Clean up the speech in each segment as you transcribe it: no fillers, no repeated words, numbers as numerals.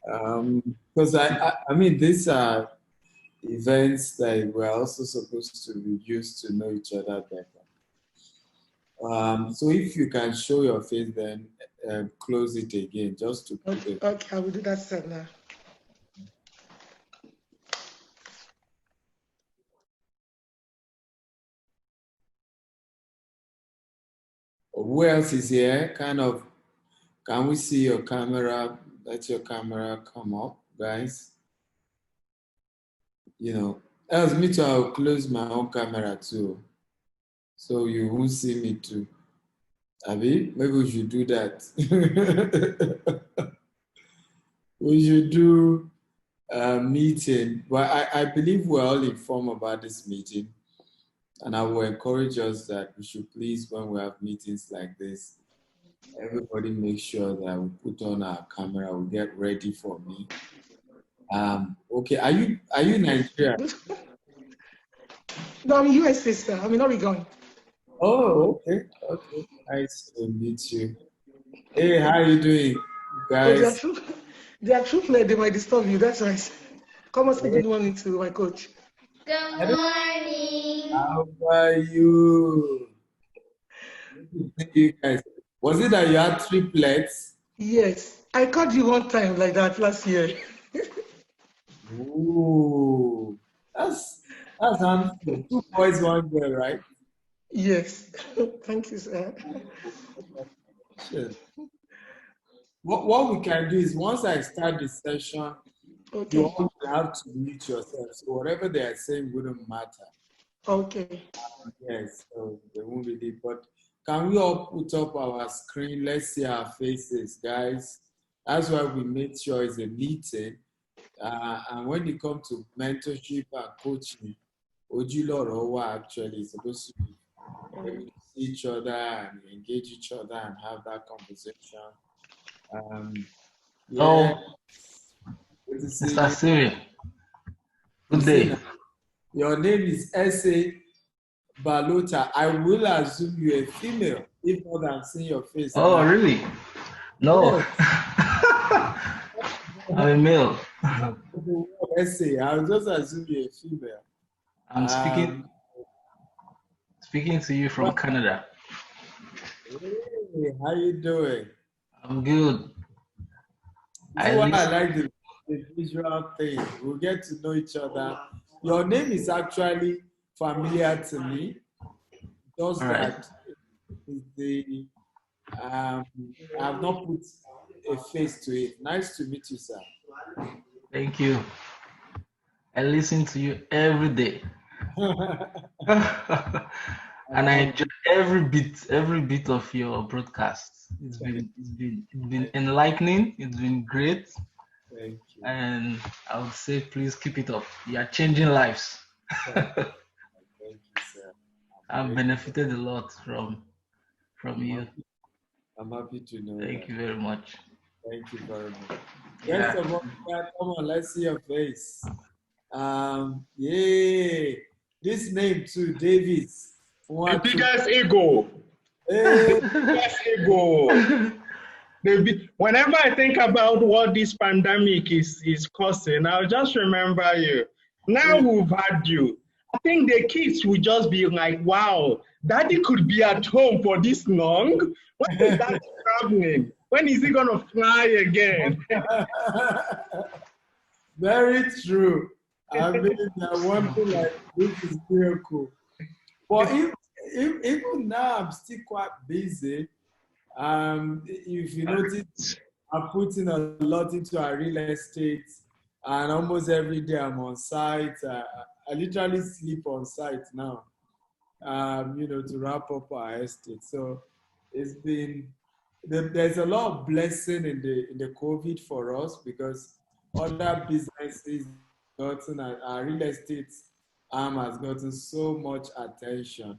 Because I mean, these are events that we're also supposed to be used to know each other better. So if you can show your face, then close it again, just to put Okay, it. okay, I will do that set now. Who else is here? Kind of, can we see your camera? Let your camera come up, guys. You know, else me too, I'll close my own camera too. So you won't see me too. Abi, maybe we should do that. We should do a meeting. But I believe we're all informed about this meeting. And I will encourage us that we should please, when we have meetings like this, everybody make sure that we put on our camera, we get ready for me. Okay, are you Nigerian? No, I'm US sister. I'm in Oregon. Oh, okay, okay. Nice to meet you. Hey, how are you doing, Oh, guys? they are true play. They might disturb you. That's why. Come on, speak the new one into my coach. Good morning. How are you? Good to see you guys. Was it that you had triplets? Yes, I called you one time like that last year. Ooh, that's handsome. Two boys, one girl, right? Yes, thank you, sir. Sure. What we can do is once I start the session, you Okay, all will have to mute yourself. So whatever they are saying wouldn't matter. okay. Yes, so they won't really. But can we all put up our screen? Let's see our faces, guys. That's why we make sure it's a meeting. And when it comes to mentorship and coaching, Ojulorowa actually is supposed to be able to see each other and engage each other and have that conversation. Yeah, Oh, good to see Mr. you. Siri, good You see day. now, your name is S.A. Balota. I will assume you're a female, if not, I'm seeing your face Oh, now. really? No, Yes. I'm a male. S.A. I'll just assume you're a female. I'm speaking to you from Canada. Hey, how you doing? I'm good. This is I why I listen. like the visual thing. We'll get to know each other. Your name is actually familiar to me. Just All right. that is the I have not put a face to it. Nice to meet you, sir. Thank you. I listen to you every day. And I enjoy every bit of your broadcast. It's been enlightening. It's been great. Thank you. And I would say please keep it up. You are changing lives. Thank you, sir. I've benefited a lot from you. I'm happy to know Thank that. you very much. Thank you very much. Yeah. First of all, yeah, come on, let's see your face. Yeah, this name too, Davis. The biggest ego. Hey. The biggest ego. Whenever I think about what this pandemic is causing, I'll just remember you. Now we've had you. I think the kids will just be like, wow, daddy could be at home for this long. When is that happening? When is he going to fly again? Very true. I mean, one thing like this is miracle. But even now, I'm still quite busy. If you notice, I'm putting a lot into our real estate, and almost every day I'm on site. I literally sleep on site now, to wrap up our estate. So it's been there's a lot of blessing in the COVID for us because other businesses gotten our real estate arm has gotten so much attention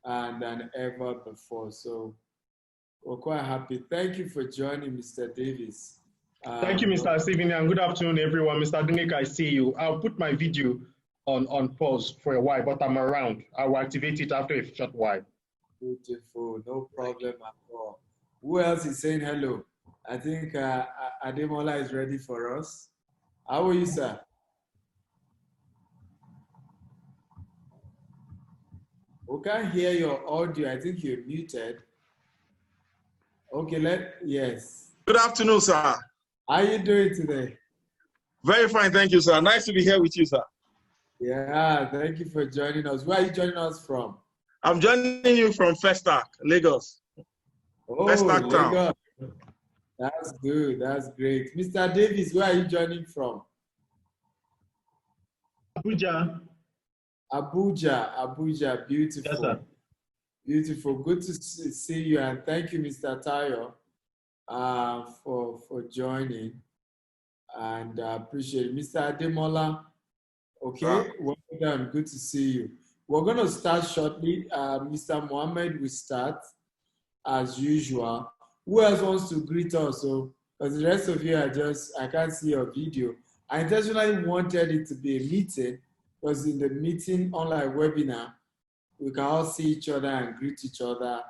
and than ever before. So we're quite happy. Thank you for joining, Mr. Davis. Thank you, Mr. Stephen, and good afternoon, everyone. Mr. Adeleke, I see you. I'll put my video on pause for a while, but I'm around. I will activate it after a short while. Beautiful, no problem at all. Who else is saying hello? I think Ademola is ready for us. How are you, sir? We can't hear your audio. I think you're muted. Okay, yes. Good afternoon, sir. How are you doing today? Very fine, thank you, sir. Nice to be here with you, sir. Yeah, thank you for joining us. Where are you joining us from? I'm joining you from Festac, Lagos. Oh, Festac town. Lagos. That's good. That's great. Mr. Davis, where are you joining from? Abuja. Abuja. Beautiful. Yes, sir. Beautiful. Good to see you, and thank you, Mr. Tayo, for joining, and appreciate it. Mr. Ademola, okay, well done. Good to see you. We're going to start shortly. Mr. Mohammed will start as usual. Who else wants to greet us? So, because the rest of you are I can't see your video. I intentionally wanted it to be a meeting, because in the meeting, online webinar, we can all see each other and greet each other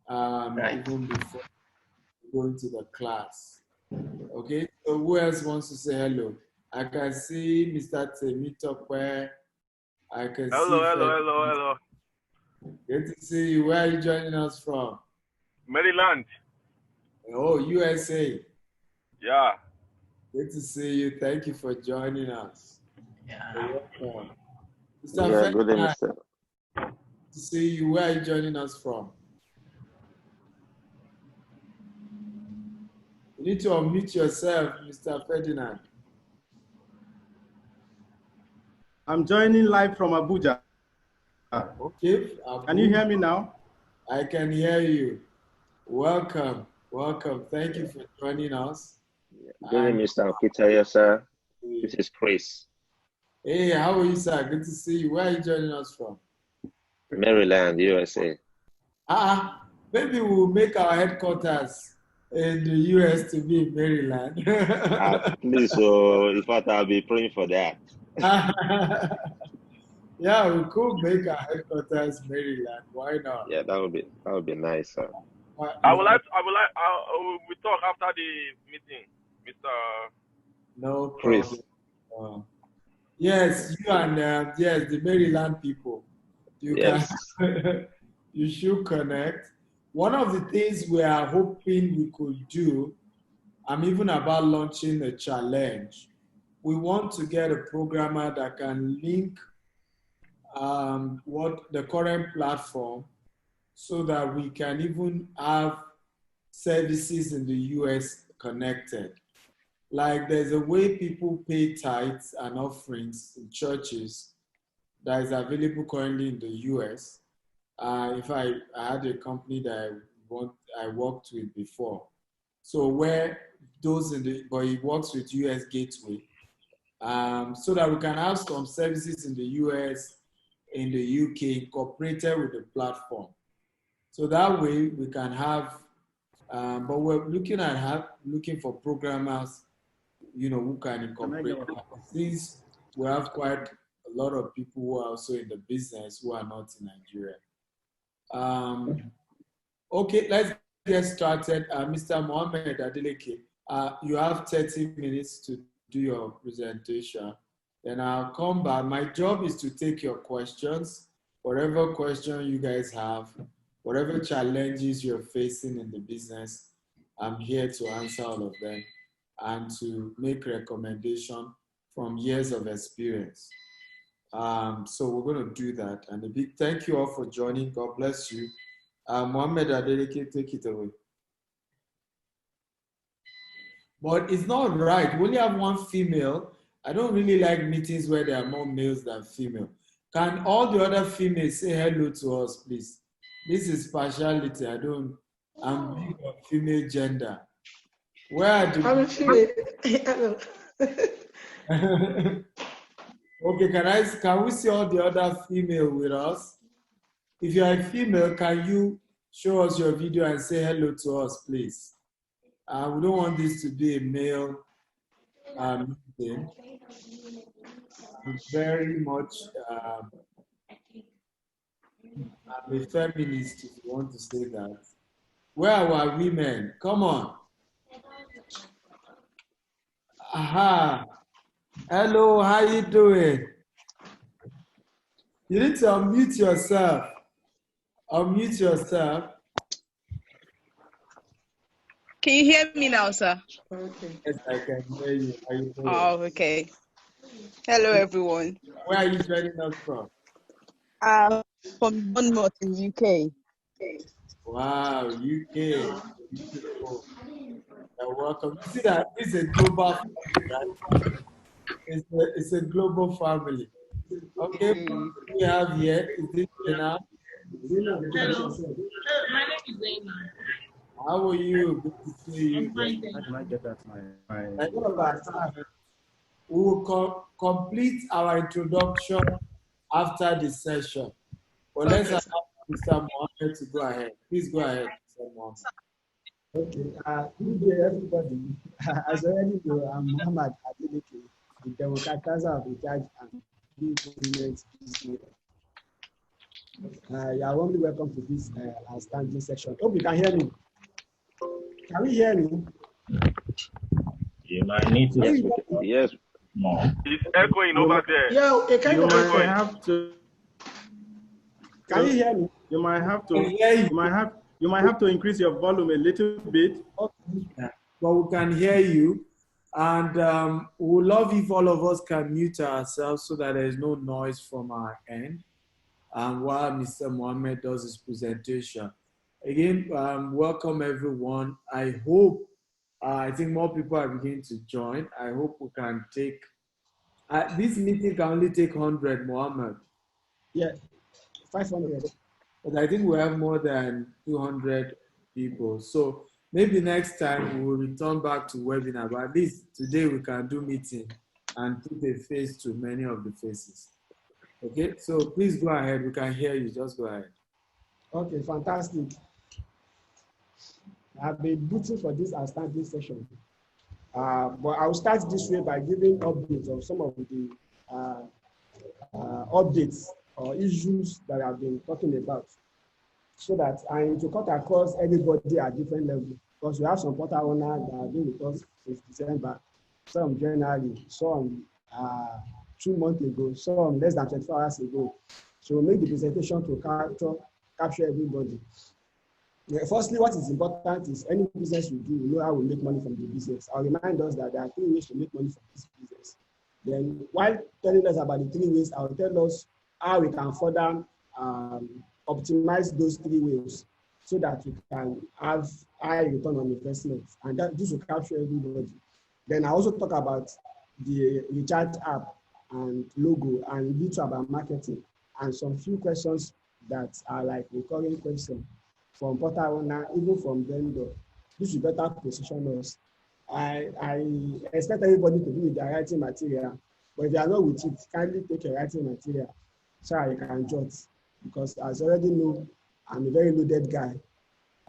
even before going to the class. Okay, so who else wants to say hello? I can see Mr. Temitope. I can see. Hello. Good to see you. Where are you joining us from? Maryland. Oh, USA. Yeah. Good to see you. Thank you for joining us. Yeah. Welcome. Yeah, good evening, sir. To see you. Where are you joining us from? You need to unmute yourself, Mr. Ferdinand. I'm joining live from Abuja. Okay. Can you hear me now? I can hear you. Welcome. Thank you for joining us. Good evening, Mr. Peter, sir. This is Chris. Hey, how are you, sir? Good to see you. Where are you joining us from? Maryland, USA. Maybe we'll make our headquarters in the US to be in Maryland. Please, so in fact, I'll be praying for that. Yeah, we could make our headquarters Maryland. Why not? Yeah, that would be nice, sir. I would like. We talk after the meeting, Mr. No Chris. problem. Yes, you and yes, the Maryland people. You can. You should connect. One of the things we are hoping we could do, I'm even about launching a challenge. We want to get a programmer that can link what the current platform, so that we can even have services in the US connected. Like there's a way people pay tithes and offerings in churches that is available currently in the US. If I had a company that I worked with before. So where those but it works with US Gateway. So that we can have some services in the US, in the UK, incorporated with the platform. So that way we can have, but we're looking for programmers, who can incorporate. Since we have quite a lot of people who are also in the business who are not in Nigeria. Okay, let's get started. Mr. Mohammed Adeleke, you have 30 minutes to do your presentation. Then I'll come back. My job is to take your questions, whatever question you guys have, whatever challenges you're facing in the business. I'm here to answer all of them and to make recommendation from years of experience. So we're going to do that. And a big thank you all for joining. God bless you. Mohammed Adeleke, take it away. But it's not right. We only have one female. I don't really like meetings where there are more males than female. Can all the other females say hello to us, please? This is partiality. I'm big on female gender. Where do I'm a female. Okay, can we see all the other female with us? If you are a female, can you show us your video and say hello to us, please? We don't want this to be a male meeting. I'm very much I'm a feminist, if you want to say that. Where are our women? Come on. Aha. Hello, how you doing? You need to unmute yourself. Unmute yourself. Can you hear me now, sir? Okay. Yes, I can hear you. How you doing? Oh, okay. Hello, everyone. Where are you joining us from? From Bournemouth in UK. Wow, UK. Beautiful. You're welcome. You see that it's a global family, right? It's a global family. Okay, who do we have here? Is this Zena? Hello. My name is Zaina. How are you? Good to see you. How can I get that? Like, we will complete our introduction after the session. But let's Okay. allow Mr. Mohammed to go ahead. Please go ahead, Mr. Mohammed. Okay, good day, everybody. As already know, I'm Muhammad Adeleke, the democratizer of recharge and improvement business. You are warmly welcome to this outstanding section. Hope you can hear me. Can we hear me? You might need to. Yes. No. It's echoing over there. Yeah, it kind You of might echoing. have to. Can you hear me? You might have to. I hear you. You might have to increase your volume a little bit. Yeah. But we can hear you. And we would love if all of us can mute ourselves so that there is no noise from our end. And while Mr. Mohammed does his presentation. Again, welcome everyone. I hope, I think more people are beginning to join. I hope we can take, this meeting can only take 100, Mohammed. Yeah, 500. But I think we have more than 200 people. So maybe next time we will return back to webinar, but at least today we can do meeting and put a face to many of the faces. Okay, so please go ahead. We can hear you. Just go ahead. Okay, fantastic. I've been booting for this outstanding session. But I'll start this way by giving updates of some of the updates or issues that I've been talking about, so that I'm to cut across everybody at different levels. Because we have some portal owners that have been with us since December, some January, some 2 months ago, some less than 24 hours ago. So we'll make the presentation to capture everybody. Yeah, firstly, what is important is any business you do, you know how we make money from the business. I'll remind us that there are 3 ways to make money from this business. Then while telling us about the 3 ways, I'll tell us how we can further optimize those 3 ways so that we can have high return on investment. And that this will capture everybody. Then I also talk about the recharge app and logo and little about marketing and some few questions that are like recurring questions from portal owner, even from vendor. This will better position us. I expect everybody to be with their writing material, but if you are not with it, kindly take your writing material so you can jot. Because as you already know, I'm a very loaded guy.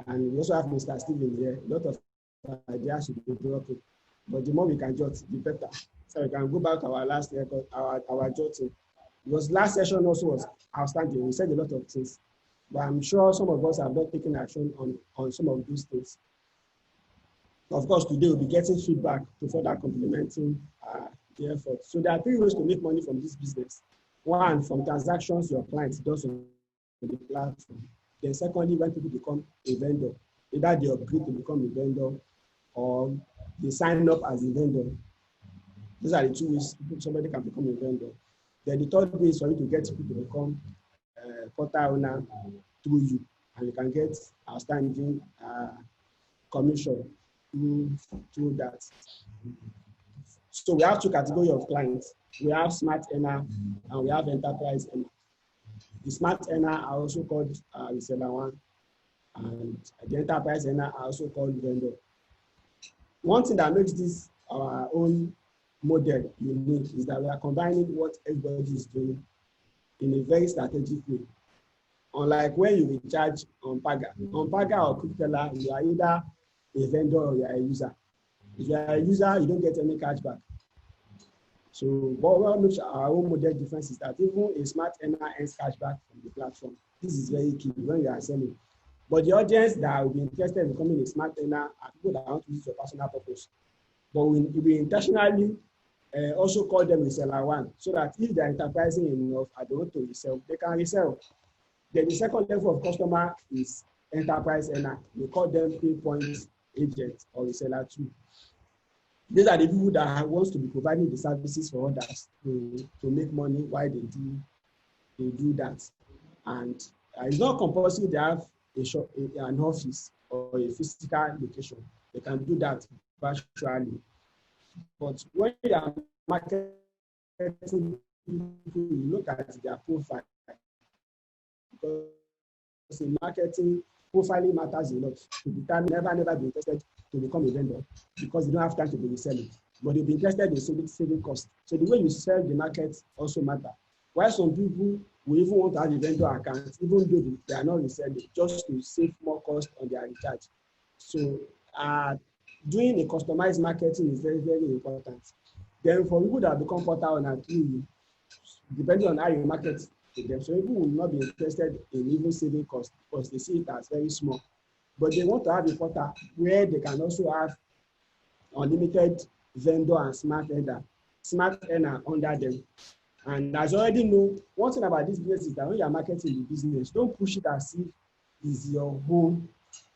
And we also have Mr. Steven here. A lot of ideas should be dropping. But the more we can jot, the better. So we can go back to our last record, our jotting. Because last session also was outstanding. We said a lot of things. But I'm sure some of us have not taken action on some of these things. Of course, today we'll be getting feedback to further complementing the effort. So there are 3 ways to make money from this business. 1, from transactions your clients does on the platform. Then secondly, when people become a vendor, either they upgrade to become a vendor or they sign up as a vendor. These are the 2 ways somebody can become a vendor. Then the 3rd way is for you to get people to become portal owner through you, and you can get outstanding commission through that. So we have 2 categories of clients. We have smart earner and we have enterprise earner. The smart earner are also called reseller 1, and the enterprise earner are also called vendor. One thing that makes this our own model unique is that we are combining what everybody is doing in a very strategic way. Unlike when you recharge on Paga or Quickteller, you are either a vendor or you are a user. If you are a user, you don't get any cashback. So what makes our own model difference is that even a smart earner earns cashback from the platform. This is very key when you are selling. But the audience that will be interested in becoming a smart earner are people that want to use it for personal purpose. But we intentionally also call them reseller one, so that if they're enterprising enough and they want to resell, they can resell. Then the second level of customer is enterprise earner. We call them pay point agent or reseller two. These are the people that wants to be providing the services for others to make money while they do that. And it's not compulsory they have an office or a physical location. They can do that virtually. But when you are marketing people, you look at their profile. Because in marketing, profiling matters a lot. To determine never be interested to become a vendor because you don't have time to be reselling. But you'll be interested in saving costs. So the way you sell the market also matters. While some people will even want to have a vendor account, even though they are not reselling, just to save more cost on their recharge. So doing a customized marketing is very, very important. Then for people that become portal owners, depending on how you market to them, so people will not be interested in even saving costs because they see it as very small. But they want to have a portal where they can also have unlimited vendor and smart earner under them. And as you already know, one thing about this business is that when you are marketing the business, don't push it as if it's your own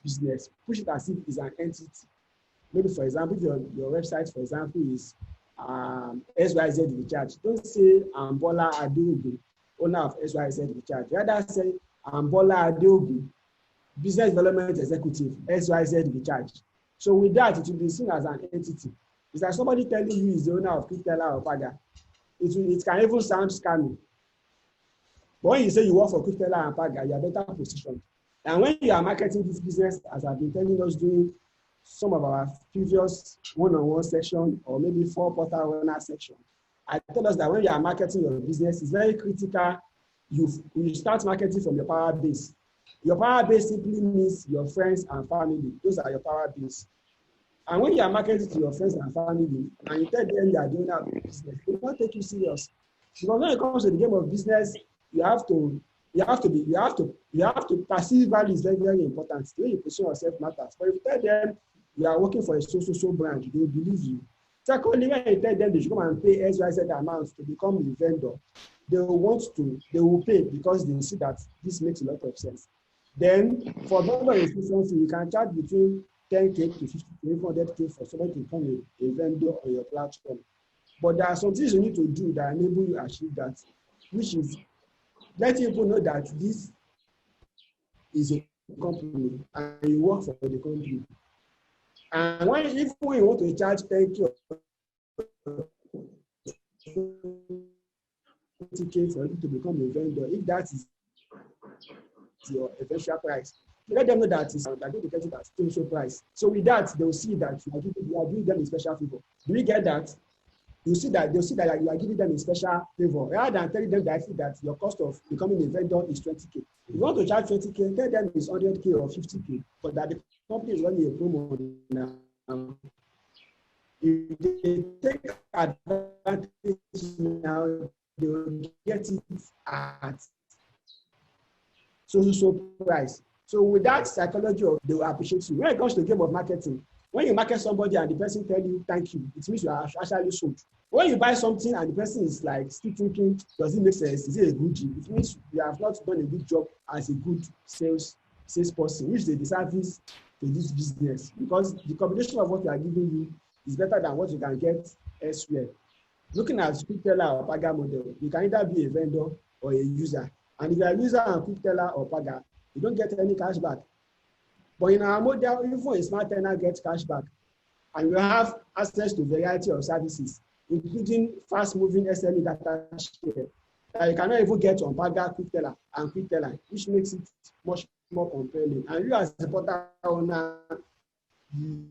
business. Push it as if it's an entity. Maybe, for example, if your website, for example, is SYZ Recharge. Don't say Bola Adeleke, owner of SYZ Recharge. Rather say Bola Adeleke, business development executive, SYZ Recharge. So with that, it will be seen as an entity. It's like somebody telling you is the owner of QuickTeller or Paga. It can even sound scammy. But when you say you work for QuickTeller and Paga, you are better positioned. And when you are marketing this business, as I've been telling us during some of our previous one-on-one section or maybe 4 portal owner section, I tell us that when you are marketing your business, it's very critical. You start marketing from your power base. Your power base simply means your friends and family. Those are your power base. And when you are marketing to your friends and family, and you tell them you are doing that business, they will not take you serious. Because when it comes to the game of business, you have to perceive value is very, very important. The way you position yourself matters. But if you tell them you are working for a so brand, they will believe you. Secondly, when you tell them they should come and pay XYZ amounts to become a vendor, they will pay because they see that this makes a lot of sense. Then for vendor efficiency, you can charge between 10K to 50K, 100K for somebody to become a vendor on your platform. But there are some things you need to do that enable you to achieve that, which is letting people know that this is a company and you work for the company. And if we want to charge 10K or 20K for you to become a vendor, if that is your eventual price, let them know that they're going to get it at special price. So with that, they'll see that you are giving them a special favor. Do we get that? They'll see that you are giving them a special favor rather than telling them that your cost of becoming a vendor is 20K. If you want to charge 20K, tell them it's 100K or 50K, but that the company is running a promo now. If they take advantage now, they will get it at so price. So with that psychology, they will appreciate you. When it comes to the game of marketing, when you market somebody and the person tell you thank you, it means you are actually sold. When you buy something and the person is like still thinking, does it make sense? Is it a good deal? It means you have not done a good job as a good salesperson, which is a disservice to this business, because the combination of what you are giving you is better than what you can get elsewhere. Looking at QuickTeller or Paga model, you can either be a vendor or a user. And if you are a user on QuickTeller or Paga, you don't get any cash back. But in our model, even a smart earner gets cash back. And you have access to a variety of services, including fast-moving SME data share that you cannot even get on Paga, QuickTeller, and QuickTeller, which makes it much more compelling. And you as a portal owner, you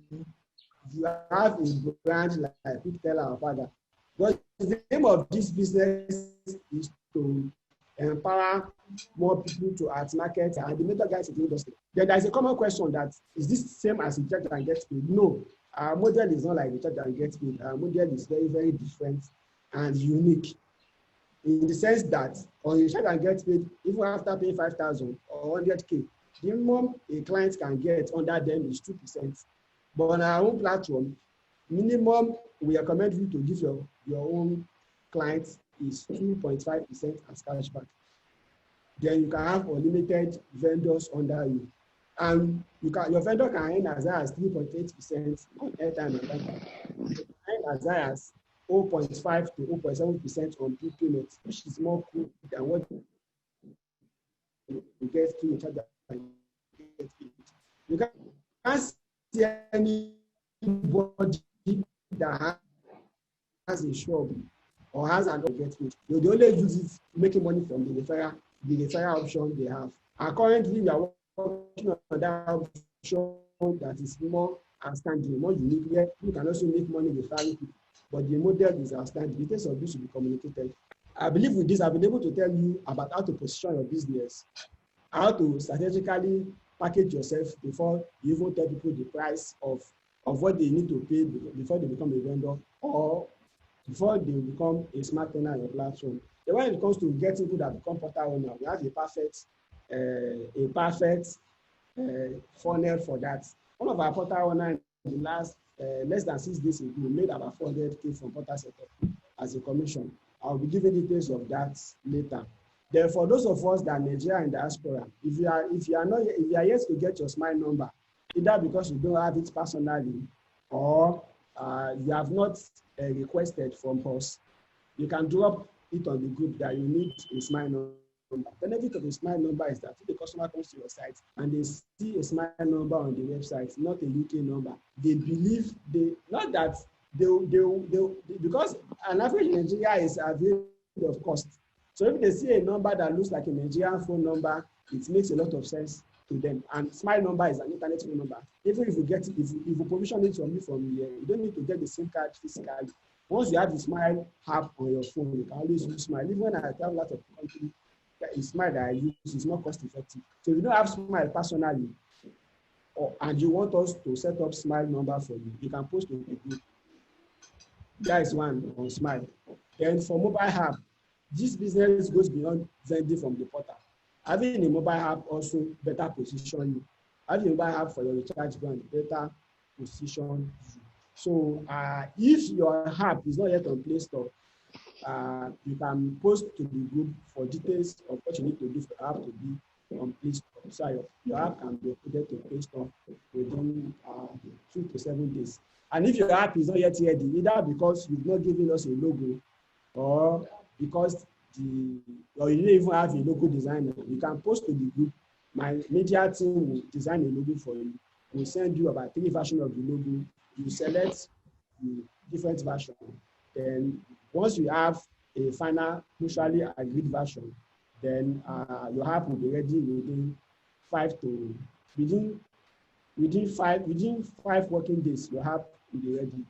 have a brand like QuickTeller or Paga. But the aim of this business is to empower more people to market and the mentor guys in the industry. Then there is a common question that, is this the same as recharge and get paid? No, our model is not like recharge and get paid. Our model is very, very different and unique in the sense that on recharge and get paid, even after paying 5,000 or 100K, The minimum a client can get under them is 2%. But on our own platform, minimum we recommend you to give your own clients is 2.5% as cashback. Then you can have unlimited vendors under you. And your vendor can earn as high as 3.8% on airtime and data. You can earn as high as 0.5 to 0.7% on prepayment, which is more cool than what you get through each other. You can't see anybody that has a shop or has an objective. They only use it making money from the referral option they have. And currently, we are working on that option that is more outstanding, more unique, where you can also make money referring people. But the model is outstanding. The details of this should be communicated. I believe with this, I've been able to tell you about how to position your business, how to strategically package yourself before you even tell people the price of what they need to pay before they become a vendor or before they become a smart owner on your platform. Then when it comes to getting people that become portal owner, we have a perfect funnel for that. One of our portal owners in the last less than 6 days ago made about 400K from portal setup as a commission. I'll be giving details of that later. Then for those of us that are Nigeria and diaspora, if you are yet to get your SMILE number, either because you don't have it personally or you have not requested from us, you can drop it on the group that you need a SMILE number. The benefit of a SMILE number is that if the customer comes to your site and they see a SMILE number on the website, not a UK number, they believe because an average Nigeria is available of cost. So if they see a number that looks like a Nigerian phone number, it makes a lot of sense to them. And SMILE number is an internet phone number. Even if you get it, if you provision it from here, you don't need to get the SIM card physically. Once you have the SMILE app on your phone, you can always use SMILE. Even when I have a lot of companies, the SMILE that I use is more cost effective. So if you don't have SMILE personally, and you want us to set up SMILE number for you, you can post to the group. That is one on SMILE. Then for mobile app, this business goes beyond vending from the portal. Having a mobile app also better position you. Having a mobile app for your recharge brand better position you. So if your app is not yet on Play Store, you can post to the group for details of what you need to do for the app to be on Play Store. So your app can be uploaded to Play Store within 2 to 7 days. And if your app is not yet ready, either because you've not given us a logo or because you don't even have a logo designer, you can post to the group. My media team will design a logo for you. We'll send you about 3 versions of the logo. You select the different version. Then once you have a final mutually agreed version, then your app will be ready within 5 working days. Your app will be ready.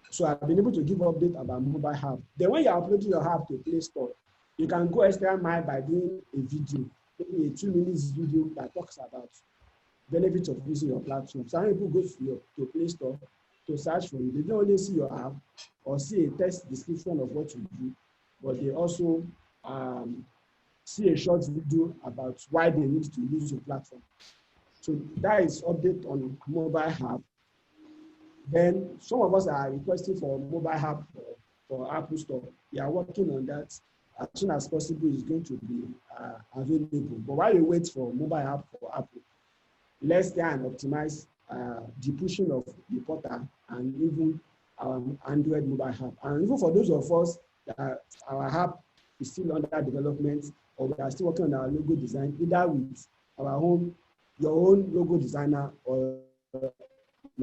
So I've been able to give update about mobile app. Then when you're uploading your app to Play Store, you can go extra mile by doing a video, maybe a 2-minute video that talks about benefits of using your platform. Some people go to Play Store to search for you. They don't only see your app or see a text description of what you do, but they also see a short video about why they need to use your platform. So that is update on mobile app. Then some of us are requesting for mobile app for Apple Store. We are working on that. As soon as possible, it's going to be available. But while you wait for mobile app for Apple, let's try and optimize the pushing of the portal and even our Android mobile app. And even for those of us that our app is still under development or we are still working on our logo design, either with your own logo designer or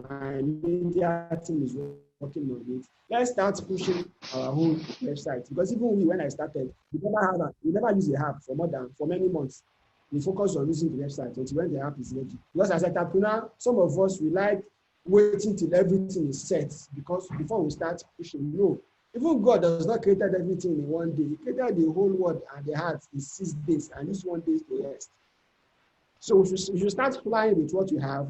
my media team is working on it. Let's start pushing our own website, because even when I started, we never use the app for many months. We focus on using the website until when the app is ready. Because as an entrepreneur, some of us we like waiting till everything is set because before we start pushing. No, even God does not create everything in one day. He created the whole world and the heart in 6 days and use 1 day to rest. So we should start flying with what we have.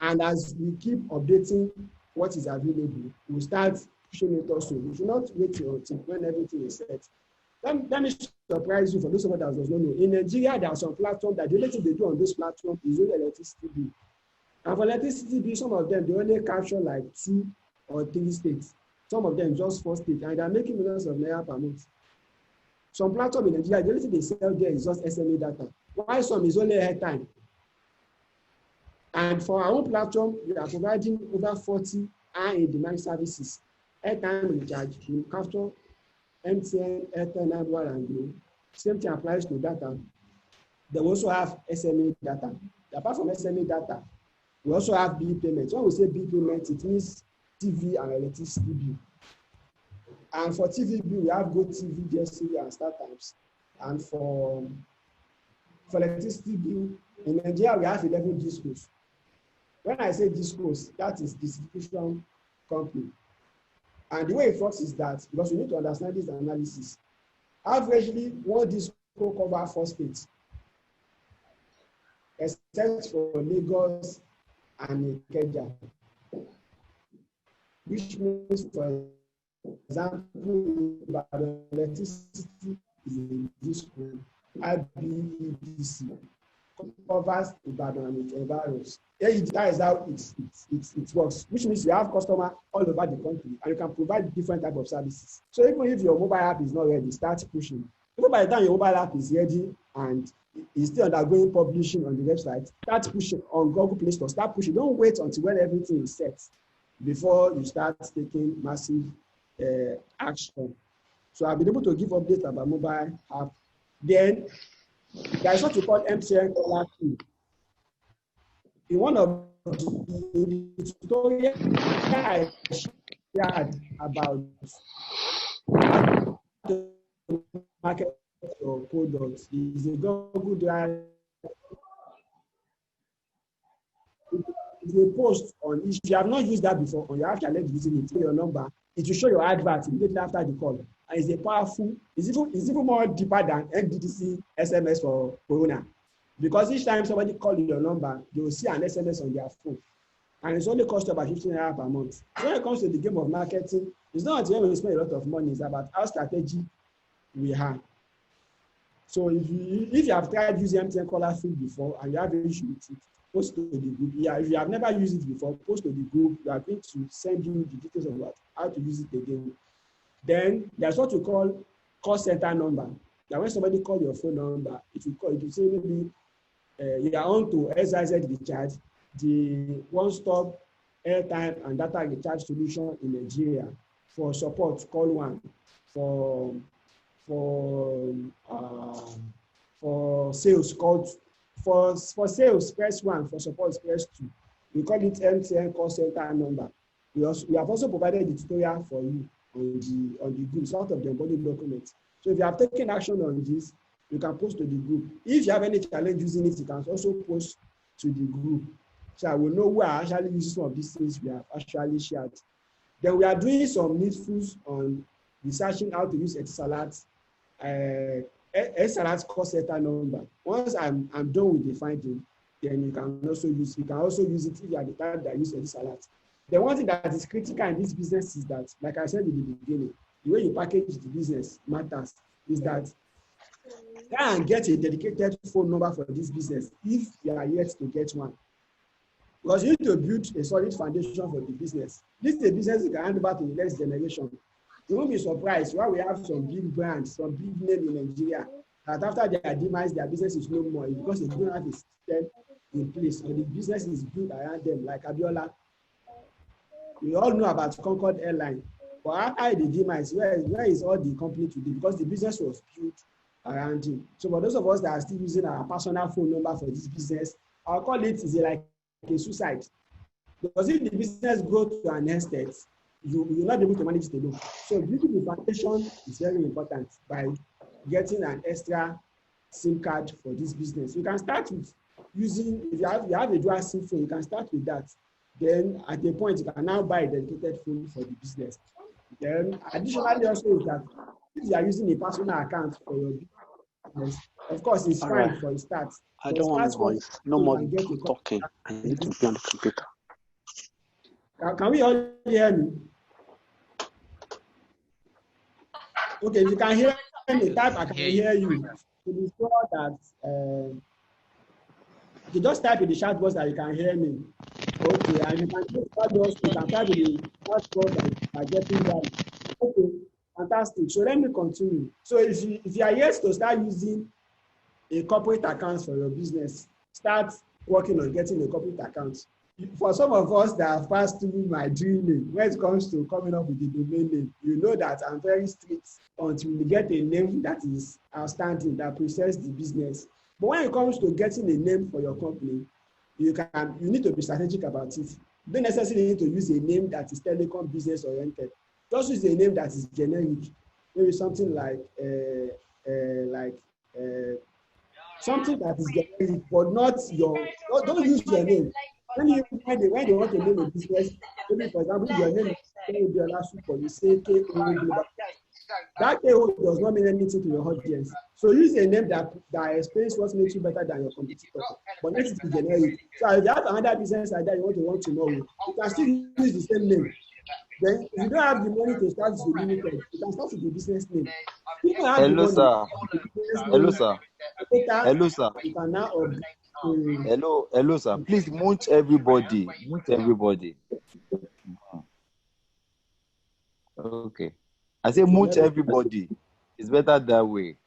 And as we keep updating what is available, we'll start pushing it also. We should not wait until when everything is set. let me surprise you for those of us that does not know. In Nigeria, there are some platforms that the only thing they do on those platforms is only electricity bill. And for electricity bill, some of them, they only capture like 2 or 3 states. Some of them just 4 states. And they are making millions of naira per month. Some platforms in Nigeria, the only thing they sell there is just SMA data. While some is only airtime. And for our own platform, we are providing over 40 high-in-demand services. Airtime recharge, we capture MTN, Airtel, Nabwa, and Glo. Same thing applies to data. They also have SMA data. Apart from SMA data, we also have bill payments. When we say bill payment, it means TV and electricity bill. And for TV bill, we have GoTV, DSTV, and StarTimes. And for electricity bill, in Nigeria, we have 11 discos. When I say discos, that is distribution company. And the way it works is that, because we need to understand this analysis, averagely, one disco covers 4 states, except for Lagos and Ikeja, which means, for example, electricity is a disco, IBEDC covers Ibadan and its environs. That is how it works, which means you have customers all over the country and you can provide different types of services. So even if your mobile app is not ready, start pushing. Even by the time your mobile app is ready and is still undergoing publishing on the website, start pushing on Google Play Store, start pushing. Don't wait until when everything is set before you start taking massive action. So I've been able to give updates about mobile app. Then there is what we call MTN caller tune. In one of the tutorials I shared about the market or products is a Google Drive. It's a post on, if you have not used that before, or you have challenge using it, your number, it will show your advert immediately after the call. And it's a powerful, it's even more deeper than MDDC SMS for Corona. Because each time somebody calls your number, they will see an SMS on their phone. And it's only cost about 15 naira per month. So when it comes to the game of marketing, it's not until we spend a lot of money, it's about how strategy we have. So if you have tried using MTN caller tune before and you have an issue with it, post to the group. Yeah, if you have never used it before, post to the group. We are going to send you the details about how to use it again. Then there's what we call center number. That when somebody calls your phone number, it will say maybe you are on to SIZ recharge, the one-stop airtime and data recharge solution in Nigeria. For support, call 1. For sales, call 2. For sales, press 1. For support, press 2. We call it MTN call center number. We have also provided the tutorial for you on the group, sort of the body document. So if you have taken action on this, you can post to the group. If you have any challenge using it, you can also post to the group. So I will know who are actually using some of these things we have actually shared. Then we are doing some needfuls on researching how to use Etisalat call center number. Once I'm done with the finding, then you can also use it if you are the type that use Etisalat. The one thing that is critical in this business is that, like I said in the beginning, the way you package the business matters. Is that try and get a dedicated phone number for this business if you are yet to get one. Because you need to build a solid foundation for the business. This is a business you can hand over to the next generation. You won't be surprised why we have some big brands, some big names in Nigeria, that after their demise, their business is no more. It's because they don't have a system in place, or the business is built around them, like Abiola. We all know about Concord Airline. But after the demise, where is all the company today? Because the business was built around him. So for those of us that are still using our personal phone number for this business, I'll call it like a suicide. Because if the business goes to an extent, you will not be able to manage it alone. So building the foundation is very important by getting an extra SIM card for this business. You can start with using, if you have a dual SIM phone, you can start with that. Then at a point, you can now buy a dedicated phone for the business. Then additionally also is that if you are using a personal account for your business, of course it's fine for a start. I don't want voice. No more talking. I need to be on the computer. Can we all hear me? Okay, if you can hear the type I can hear you. To be sure that you just type in the chat box that you can hear me. Okay, and you can click chat box, you can type in the chat box by getting that. Okay, fantastic. So let me continue. So if you are yet to start using a corporate account for your business, start working on getting a corporate account. For some of us that have passed through my dreaming, when it comes to coming up with the domain name, you know that I'm very strict until we get a name that is outstanding, that presents the business. But when it comes to getting a name for your company, you need to be strategic about it. You don't necessarily need to use a name that is telecom business oriented. Just use a name that is generic. Maybe something like something that is generic, but not your. Don't use your name. When they want to name a business, maybe for example, your name is K.O. you say K.O. Global. That K.O. does not mean anything to your audience. So use a name that explains what makes you better than your competitor, but let it be generic. So if you have another business like that you want tomorrow, you can still use the same name. Then if you don't have the money to start the limited, you can start with the business name. Hello, sir. Hello, sir. Hello, sir. You can now Hello, sir. Please mute everybody. Mute everybody. Okay. I say mute everybody. It's better that way.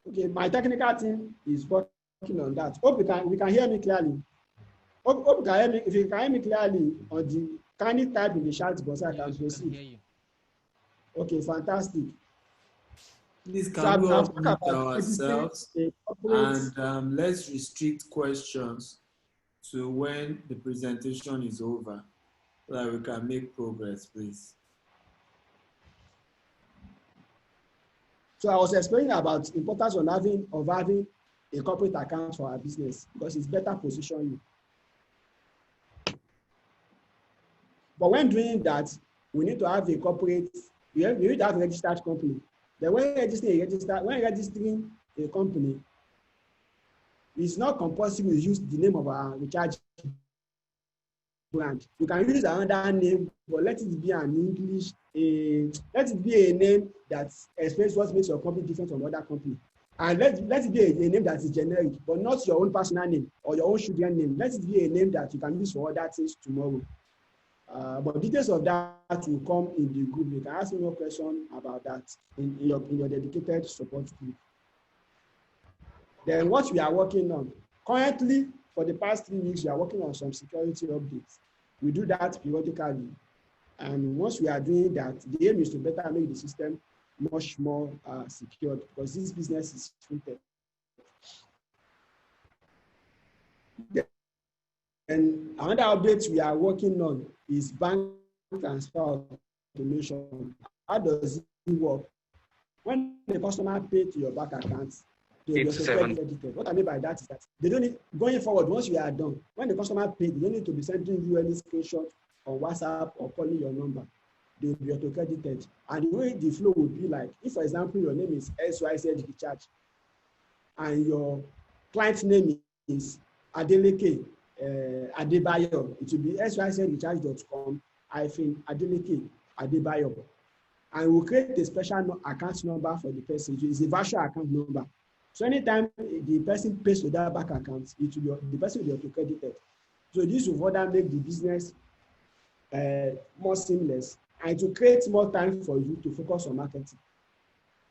Okay, my technical team is working on that. Hope we can hear me clearly. Hope you can hear me. If you can hear me clearly, kindly type in the chat box so I can proceed. Okay, fantastic. Please can we unmute ourselves and let's restrict questions to when the presentation is over so that we can make progress, please. So I was explaining about the importance of having a corporate account for our business because it's better position you. But when doing that, we need to have a corporate, we need to have a registered company. Then when registering a company, it's not compulsory to use the name of our recharge brand. You can use another name, but let it be an English, let it be a name that explains what makes your company different from other company. And let it be a name that is generic, but not your own personal name or your own children's name. Let it be a name that you can use for other things tomorrow. But details of that will come in the group. You can ask me more questions about that in your dedicated support group. Then what we are working on. Currently, for the past 3 weeks, we are working on some security updates. We do that periodically. And once we are doing that, the aim is to better make the system much more secured because this business is fintech. And another update we are working on is bank transfer automation. How does it work? When the customer pays to your bank account, they will get credited. What I mean by that is that they don't need, going forward, once we are done, when the customer pays, they don't need to be sending you any screenshot on WhatsApp or calling your number. They will be auto-credited. And the way the flow would be like, if, for example, your name is XYZ Recharge and your client's name is Adeleke, Adebayo, it will be xyzrecharge.com-Adeleke Adebayo. And we'll create a special account number for the person. It's a virtual account number. So anytime the person pays to that bank account, it will be, the person will be auto-credited. So this will further make the business more seamless and to create more time for you to focus on marketing.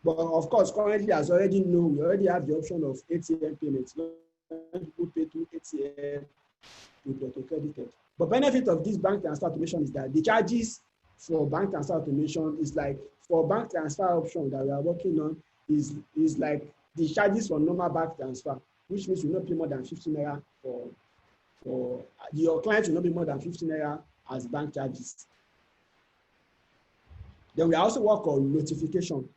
But of course, currently, as already known, we already have the option of ATM payments. People pay through ATM to be auto-credited. But benefit of this bank transfer automation is that the charges for bank transfer automation is like, for bank transfer option that we are working on is like the charges for normal bank transfer, which means you will not pay more than 15 naira for your clients will not be more than 15 naira as bank charges. Then we also work on notification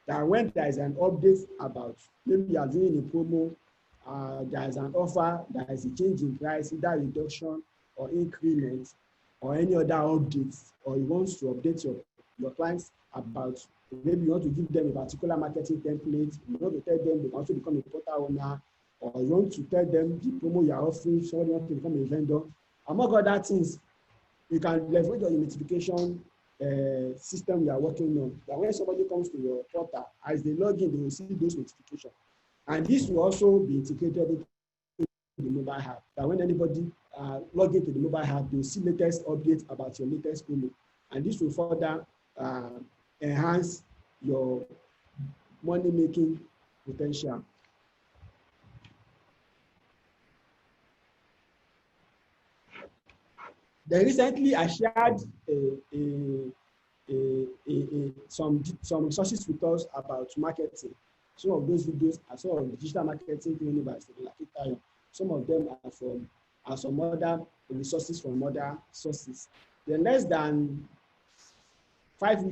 that when there is an update about, maybe you are doing a promo, there is an offer, there is a change in price, either reduction or increment or any other updates, or you want to update your clients about, maybe you want to give them a particular marketing template, you want to tell them they can also become a portal owner, or you want to tell them the promo you are offering, somebody wants to become a vendor. Among other things, you can leverage your notification system you are working on. That when somebody comes to your portal, as they log in, they will see those notifications. And this will also be integrated into the mobile app. That when anybody log into the mobile app, they will see latest updates about your latest payment. And this will further enhance your money-making potential. Then recently, I shared some resources with us about marketing. Some of those videos are some of the digital marketing training by Adeleke. Some of them are some other resources from other sources. Then less than 5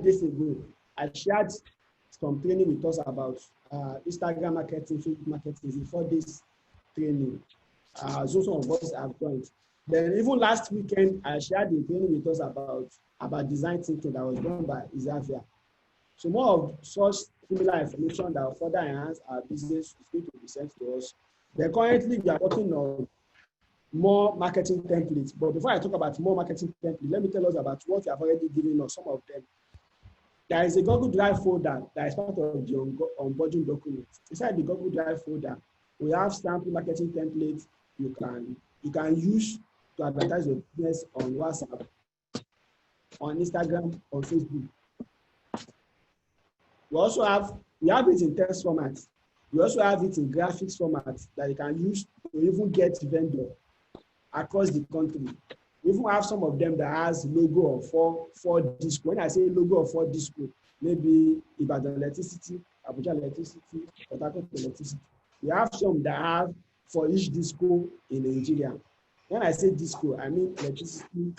days ago, I shared some training with us about Instagram marketing, Facebook marketing. It's a 4 days training. So some of us have joined. Then even last weekend, I shared a training with us about design thinking that was done by Xavier. So more of such similar information that will further enhance our business is going to be sent to us. Then currently, we are working on more marketing templates. But before I talk about more marketing templates, let me tell us about what you have already given us, some of them. There is a Google Drive folder that is part of the onboarding document. Inside the Google Drive folder, we have sample marketing templates you can use to advertise your business on WhatsApp, on Instagram, on Facebook. We have it in text format. We also have it in graphics format that you can use to even get vendor across the country. We even have some of them that has logo of four disco. When I say logo of 4 disco, maybe Ibadan Electricity, Abuja Electricity, Port Harcourt Electricity. We have some that have for each disco in Nigeria. When I say disco, I mean electricity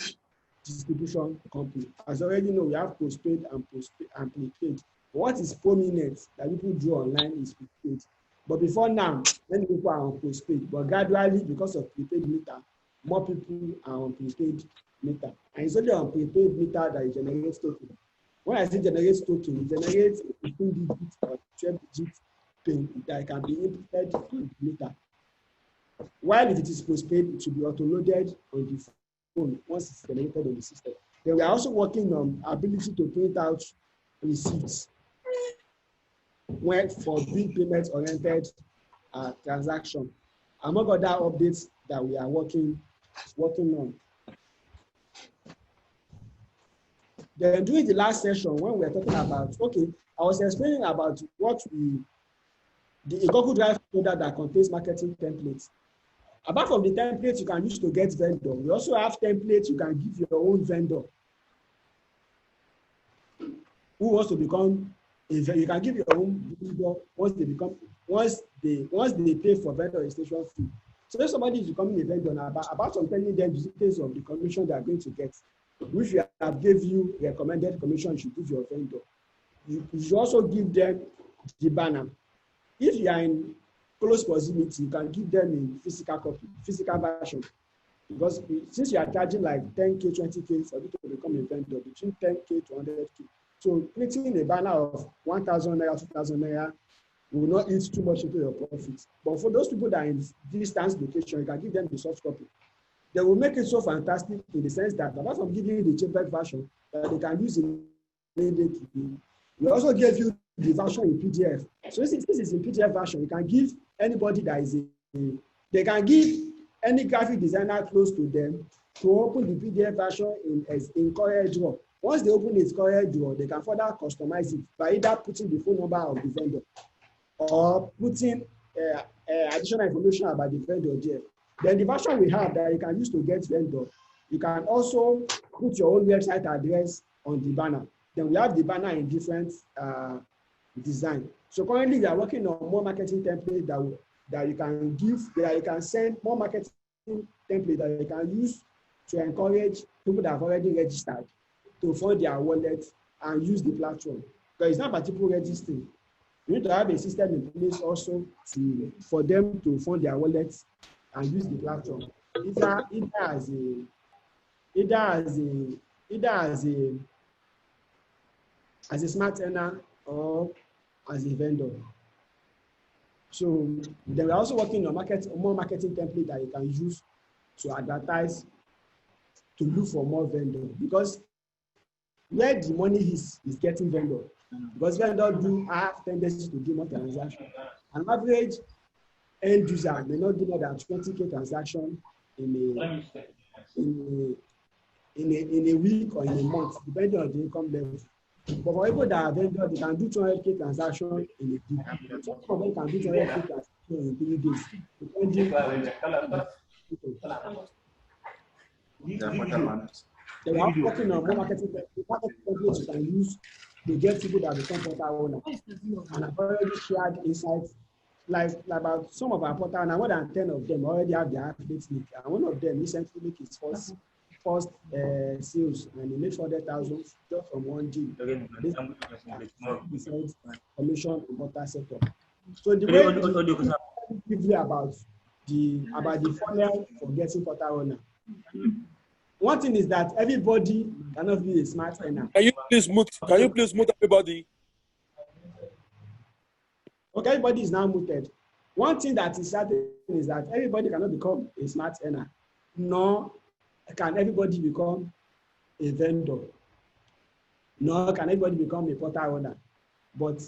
distribution company. As you already know, we have postpaid and prepaid. What is prominent that people do online is prepaid. But before now, many people are on postpaid. But gradually, because of prepaid meter, more people are on prepaid meter. And it's only on prepaid meter that it generates token. When I say generates token, it generates a 15-digit or 12-digit pin that can be inputted on the meter. While if it is postpaid, it should be auto-loaded on the phone once it's generated on the system. Then we are also working on ability to print out receipts for bill payment-oriented transaction. Among other updates that we are working on. Then during the last session, when we were talking about, I was explaining about the Google Drive folder that contains marketing templates. Apart from the templates you can use to get vendor, we also have templates you can give your own vendor who wants to become you can give your own vendor once they pay for vendor registration fee. So if somebody is becoming a vendor now, about some telling them the details of the commission they are going to get, which we have gave you recommended commission you should give your vendor. You should also give them the banner. If you are in close proximity, you can give them in physical version. Because since you are charging like 10K, 20K for you to become a vendor, between 10K to 100K. So printing a banner of 1,000 naira, 2,000 naira will not eat too much into your profits. But for those people that are in distance location, you can give them the soft copy. They will make it so fantastic in the sense that apart from giving you the JPEG version that they can use immediately, we also give you the version in PDF. So since this is in PDF version, you can give anybody that is they can give any graphic designer close to them to open the PDF version in CorelDRAW. Once they open its CorelDRAW, they can further customize it by either putting the phone number of the vendor or putting additional information about the vendor there. Then the version we have that you can use to get vendor, you can also put your own website address on the banner. Then we have the banner in different design. So currently we are working on more marketing templates that you can give, that you can send more marketing templates that you can use to encourage people that have already registered to fund their wallet and use the platform. Because it's not about people registering. You need to have a system in place also for them to fund their wallets and use the platform. Either as a smart earner or as a vendor. So then we're also working on more marketing template that you can use to advertise, to look for more vendors. Because where the money is getting vendor. Because vendor do have tendency to do more transactions. An average end user may not do more than 20K transaction in a week or in a month, depending on the income level. But for people that are vendor, they can do 200K transaction in a week. Some of them can do 200K transaction in 3 days, depending on they are working on more marketing templates you can use to get people that become portal owner. And I've already shared insights like about some of our portal owner, more than 10 of them already have their affiliate link. And one of them recently made his first sales, and he made 400,000 just from one deal. This is commission on portal setup. So the way briefly about the funnel for getting portal owner. One thing is that everybody cannot be a smart earner. Can you please mute everybody? Okay, everybody is now muted. One thing that is certain is that everybody cannot become a smart earner, nor can everybody become a vendor, nor can everybody become a portal owner. But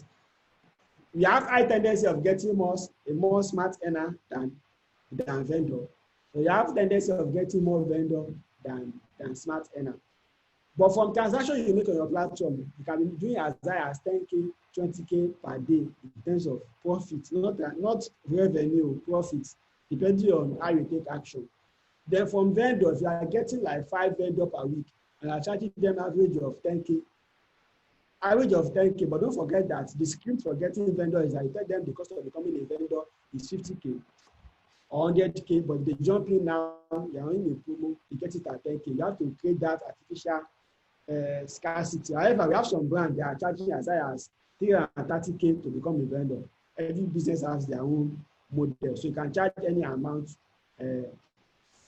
we have high tendency of getting a more smart earner than vendor. So you have tendency of getting more vendor than smart earner. But from transaction you make on your platform, you can be doing as high as 10K, 20K per day in terms of profit, not revenue, profits, depending on how you take action. Then from vendors, you are getting like 5 vendors per week, and are charging them average of 10K. But don't forget that the script for getting vendors is that you tell them the cost of becoming a vendor is 50K. 100K, but they jump in now, you're in a promo, you get it at 10K. You have to create that artificial scarcity. However, we have some brands that are charging as high as 330K to become a vendor. Every business has their own model, so you can charge any amount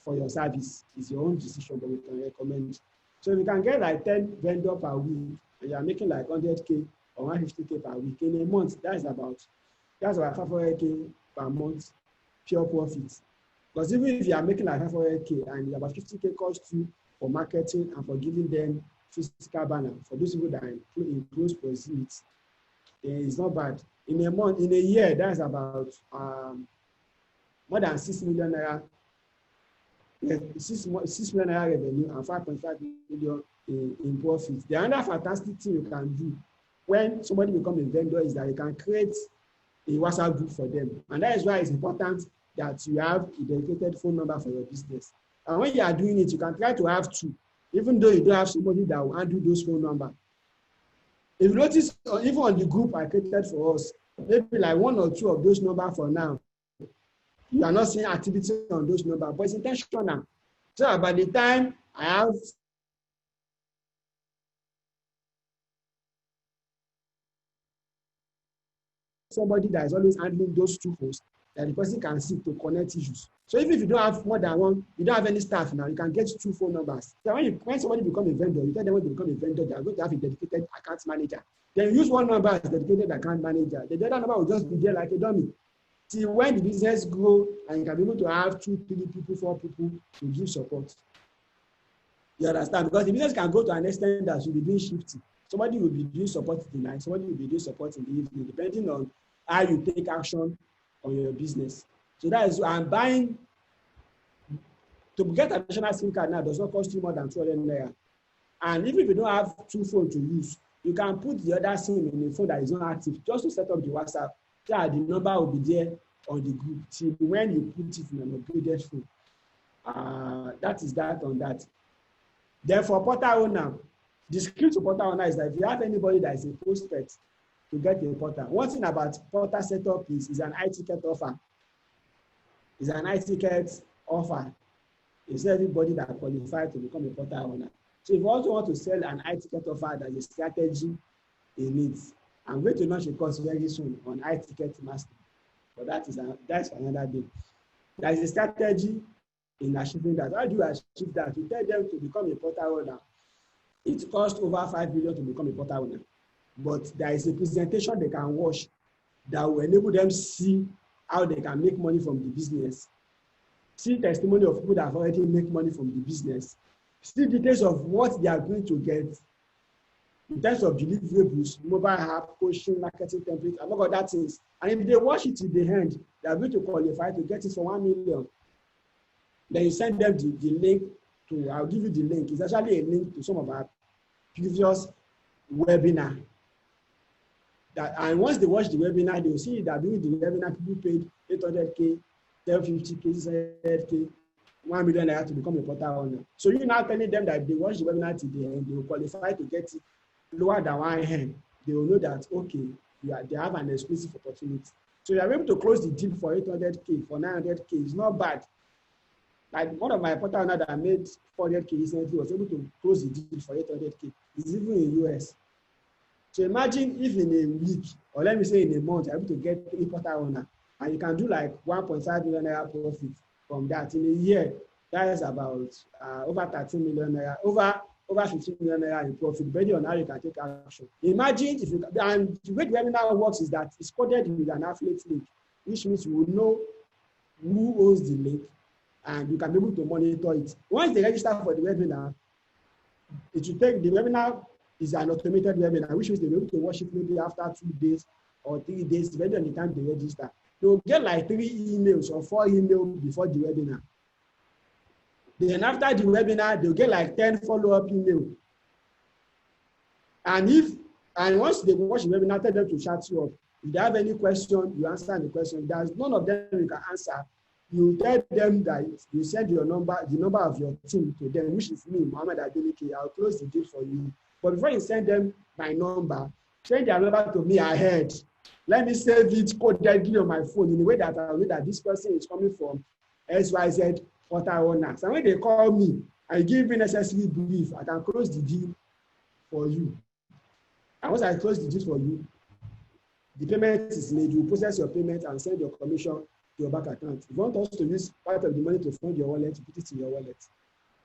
for your service. It's your own decision, but we can recommend. So you can get like 10 vendors per week, and you are making like 100K or 150K per week. In a month, that's about 500K per month. Pure profit. Because even if you are making like 500K and about 50K cost you for marketing and for giving them physical banner, for those people that are in close proximity, it's not bad. In a month, in a year, that's about more than 6 million naira, 6 million naira revenue and 5.5 million in profit. The other fantastic thing you can do when somebody becomes a vendor is that you can create a WhatsApp group for them. And that is why it's important that you have a dedicated phone number for your business. And when you are doing it, you can try to have 2, even though you don't have somebody that will handle those phone numbers. If you notice, even on the group I created for us, maybe like 1 or 2 of those numbers for now, you are not seeing activity on those numbers, but it's intentional. So by the time I have somebody that is always handling those 2 phones, that the person can see to connect issues. So even if you don't have more than 1, you don't have any staff now, you can get 2 phone numbers. So when somebody becomes a vendor, you tell them when they become a vendor, they are going to have a dedicated account manager. Then use 1 number as dedicated account manager. The other number will just be there like a dummy. See, when the business grows and you can be able to have 2, 3 people, 4 people to give support. You understand? Because the business can go to an extent that you'll be doing shifting. Somebody will be doing support in the night, somebody will be doing support in the evening, depending on how you take action on your business. So that is, I'm buying, to get a national SIM card now does not cost you more than 200 naira. And even if you don't have 2 phones to use, you can put the other SIM in a phone that is not active, just to set up the WhatsApp. Yeah, the number will be there on the group till when you put it in an upgraded phone. That is that on that. Then for portal owner, the script to portal owner is that if you have anybody that is a prospect to get a portal, one thing about portal setup is an i-ticket offer. It's an i-ticket offer. It's everybody that qualified to become a portal owner. So if you also want to sell an i-ticket offer, there's a strategy in it. I'm going to launch a course very soon on i-ticket master, but that's another day. There is a strategy in achieving that. How do you achieve that? You tell them to become a portal owner. It costs over 5 billion to become a portal owner, but there is a presentation they can watch that will enable them see how they can make money from the business. See testimony of people that have already made money from the business. See details of what they are going to get. in terms of deliverables, mobile app, coaching, marketing template, and all of that things. And if they watch it to the end, they are going to qualify to get it for 1 million. Then you send them the link to, I'll give you the link. It's actually a link to some of our previous webinar. And once they watch the webinar, they will see that during the webinar, people paid 800K, 750K, 600K, 1 million naira to become a portal owner. So you're now telling them that if they watch the webinar to the end, they will qualify to get it lower than 1 hand. They will know that, okay, they have an exclusive opportunity. So you are able to close the deal for 800K, for 900K. It's not bad. Like one of my portal owners that made 400K recently was able to close the deal for 800K. It's even in US. So imagine if in a week, or let me say in a month, you're able to get 3 portal owner, and you can do like 1.5 million naira profit from that. In a year, that is about over 13 million naira, over 15 million naira in profit, depending on how you can take action. Imagine if you, and the way the webinar works is that it's coded with an affiliate link, which means you will know who owns the link, and you can be able to monitor it. Once they register for the webinar, it will take, the webinar is an automated webinar, which means they'll be able to watch it maybe after 2 days or 3 days, depending on the time they register. They'll get like 3 emails or 4 emails before the webinar. Then after the webinar, they'll get like 10 follow-up emails. And once they watch the webinar, tell them to chat you up. If they have any question, you answer the question. If there's none of them you can answer, you tell them that you send your number, the number of your team to them, which is me, Mohammed Adeleke. I'll close the deal for you. But before you send them my number, send their number to me ahead. Let me save it codedly on my phone in a way that I know that this person is coming from XYZ portal owner. So when they call me and give me necessary brief, I can close the deal for you. And once I close the deal for you, the payment is made. You process your payment and send your commission to your bank account. If you want us to use part of the money to fund your wallet, you put it in your wallet.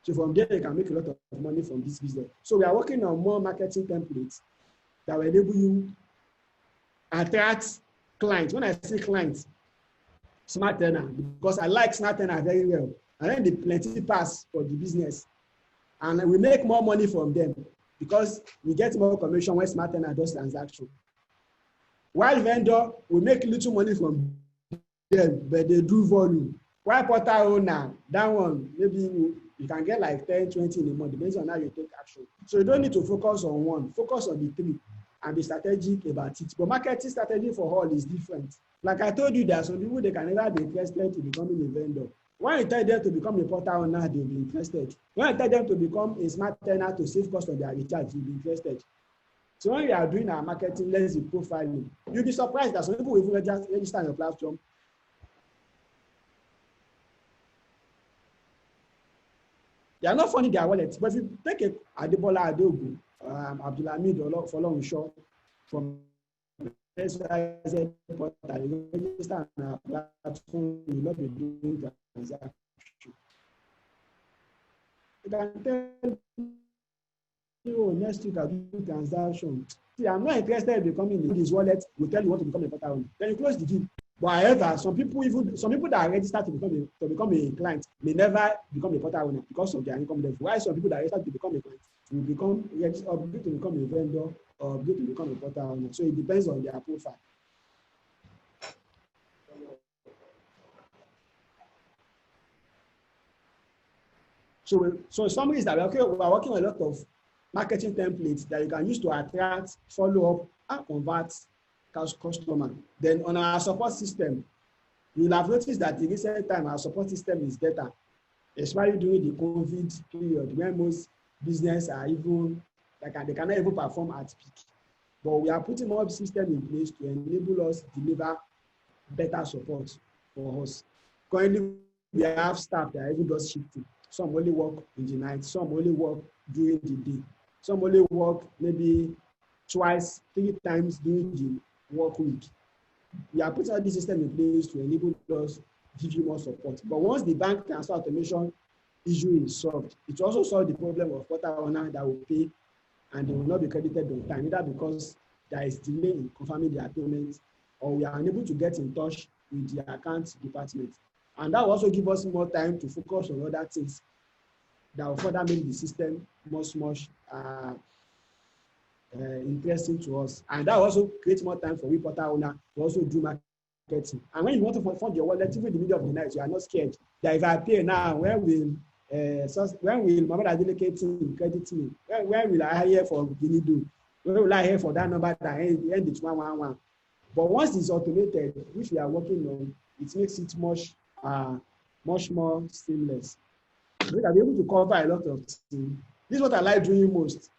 So from there, you can make a lot of money from this business. So we are working on more marketing templates that will enable you attract clients. When I say clients, smart tenor, because I like smart tenor very well. And then the plenty pass for the business. And we make more money from them because we get more commission when smart tenor does transaction. While vendor, we make little money from them, but they do volume. While portal owner, that one, maybe you can get like 10, 20 in a month, depends on how you take action. So you don't need to focus on one, focus on the 3 and be strategic about it. But marketing strategy for all is different. Like I told you, there are some people, they can never be interested to becoming a vendor. When you tell them to become a portal owner, they'll be interested. When you tell them to become a smart tenor to save cost of their recharge, they'll be interested. So when you are doing our marketing, let's be profiling. You'll be surprised that some people will even register on your platform. They are not funding their wallets, but if you take a Adebola Adeogun, Abdulhamid Folorunsho from SYZ portal, you register on our platform, you will not be doing transaction. You can tell you next week I'll do transaction. See, I'm not interested in becoming this wallet. We tell you want to become a portal owner. Then you close the deal. But however, some people that are registered to become a client may never become a portal owner because of their income level. Why some people that are registered to become a client will become to become a vendor or to become a portal owner. So it depends on their profile. So summary is that we are working on a lot of marketing templates that you can use to attract, follow up, and convert customer. Then on our support system, you will have noticed that in recent time our support system is better, especially during the COVID period when most business are even they cannot even perform at peak. But we are putting more system in place to enable us to deliver better support for us. Currently, we have staff that even does shifting. Some only work in the night, some only work during the day, some only work maybe 2, 3 times during the work week. We are putting this system in place to enable us to give you more support. But once the bank transfer automation issue is solved, it also solves the problem of portal owner that will pay and they will not be credited on time, either because there is delay in confirming their payments or we are unable to get in touch with the account department. And that will also give us more time to focus on other things that will further make the system much interesting to us. And that also creates more time for we portal owner to also do marketing. And when you want to fund your wallet, even in the middle of the night, you are not scared that if I pay now, when will Mohammed Adeleke team credit me? When will I hire for Guinea-Do? When will I hire for that number that end it 111? But once it's automated, which we are working on, it makes it much more seamless. We can be able to cover a lot of things. This is what I like doing most.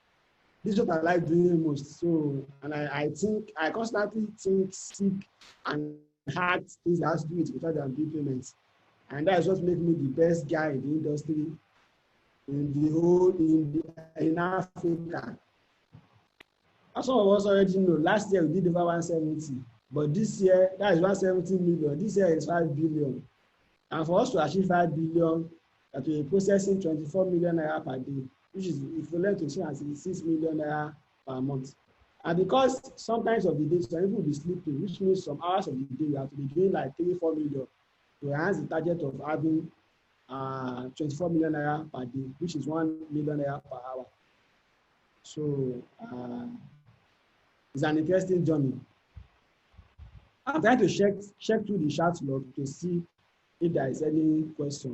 So, and I think, I constantly think, seek, and hack things that has to do with without and payments. And that is what makes me the best guy in the industry, in Africa. As some of us already know, last year we did over 170, but this year, that is 170 million. This year is 5 billion. And for us to achieve 5 billion, that we are processing 24 million naira per day, which is equivalent to 6 million naira per month. And because sometimes of the day, some people will be sleeping, which means some hours of the day, you have to be doing like 3-4 million to enhance the target of having 24 million naira per day, which is 1 million naira per hour. So it's an interesting journey. I'm trying to check through the chat log to see if there is any question.